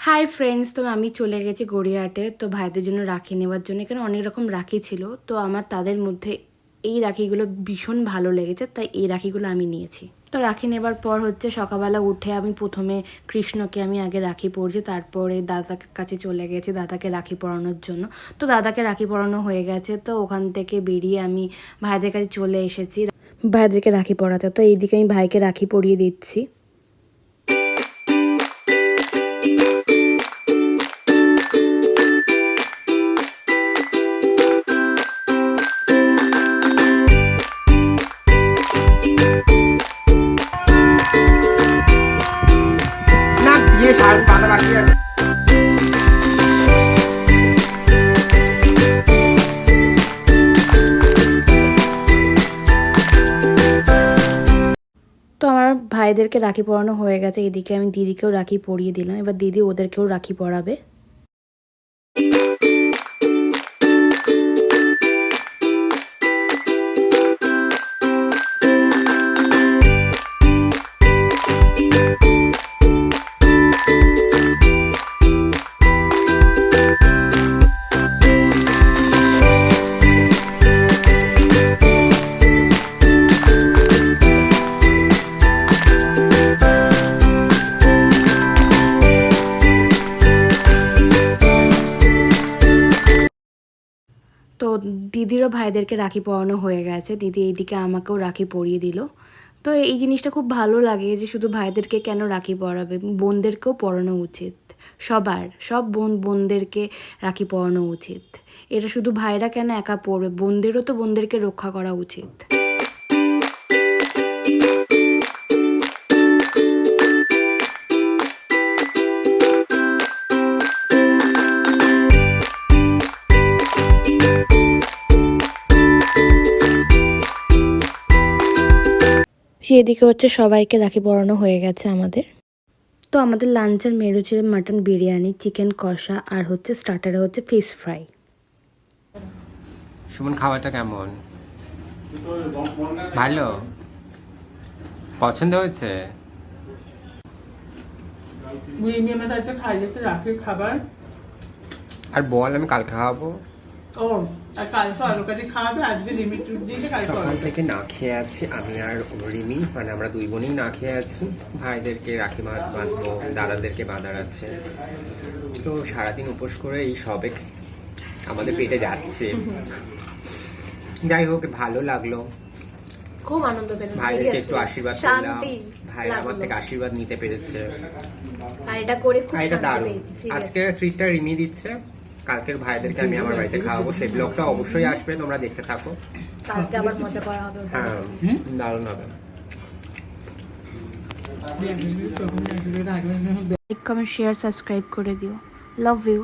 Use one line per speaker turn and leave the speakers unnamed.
Hi friends, তো আমি চলে গেছি গড়িয়াহাটে তো ভাইদের জন্য রাখি নেওয়ার জন্য। এখানে অনেক রকম রাখি ছিল, তো আমার তাদের মধ্যে এই রাখিগুলো ভীষণ ভালো লেগেছে, তাই এই রাখিগুলো আমি নিয়েছি। তো রাখি নেবার পর হচ্ছে সকালবেলা উঠে আমি প্রথমে কৃষ্ণকে আমি আগে রাখি পরছি, তারপরে দাদার কাছে চলে গেছি দাদাকে রাখি পরানোর জন্য। তো দাদাকে রাখি পরানো হয়ে গেছে, তো ওখান থেকে বেরিয়ে আমি ভাইদের কাছে চলে এসেছি ভাইদেরকে রাখি পরাতে। তো এইদিকে আমি ভাইকে রাখি পরিয়ে দিচ্ছি। তো আমার ভাইদেরকে রাখি পরানো হয়ে গেছে, এদিকে আমি দিদিকেও রাখি পরিয়ে দিলাম। এবার দিদি ওদেরকেও রাখি পরাবে। তো দিদিরও ভাইদেরকে রাখি পরানো হয়ে গেছে, দিদি এইদিকে আমাকেও রাখি পরিয়ে দিল। তো এই জিনিসটা খুব ভালো লাগে যে শুধু ভাইদেরকে কেন রাখি পরাবে, বোনদেরকেও পরানো উচিত। সব বোনদেরকে রাখি পরানো উচিত। এটা শুধু ভাইরা কেন একা পরবে, বোনদেরও তো বোনদেরকে রক্ষা করা উচিত। এদিকে হচ্ছে সবাইকে রাখি পরানো হয়ে গেছে আমাদের। তো আমাদের লাঞ্চের মেনু ছিল মাটন বিরিয়ানি, চিকেন কষা, আর হচ্ছে স্টার্টারে হচ্ছে ফিশ ফ্রাই।
সুমন, খাবারটা কেমন? ভালো? পছন্দ হয়েছে?
খাবার
আর বল, আমি কালকে খাওয়াবো। সকাল থেকে না খেয়ে আছি আমি আর রিমি, মানে আমরা দুই বোনই না খেয়ে আছি। ভাইদেরকে রাখি বাঁধবো, দাদাদেরকে বাঁধার আছে। তো সারাদিন উপোস করে এই সবে আমাদের পেটে যাচ্ছে। যাই হোক, ভালো লাগলো,
খুব আনন্দ পেলাম।
ভাইদেরকে একটু আশীর্বাদ করলাম, ভাইরা আমার থেকে আশীর্বাদ নিতে পেরেছে।
আর এটা করে খুব
এটা
শান্তি
দারুণ।
পেয়েছি।
আজকে ট্রিটটা রিমি দিচ্ছে, কালকের ভাইদেরকে আমি আমার বাড়িতে খাওয়াবো। সেই ব্লগটা অবশ্যই আসবে, তোমরা দেখতে থাকো।
কালকে আবার মজা করা হবে।
হ্যাঁ, দারুণ হবে।
লাইক, কমেন্ট, শেয়ার, সাবস্ক্রাইব করে দিও। Love you.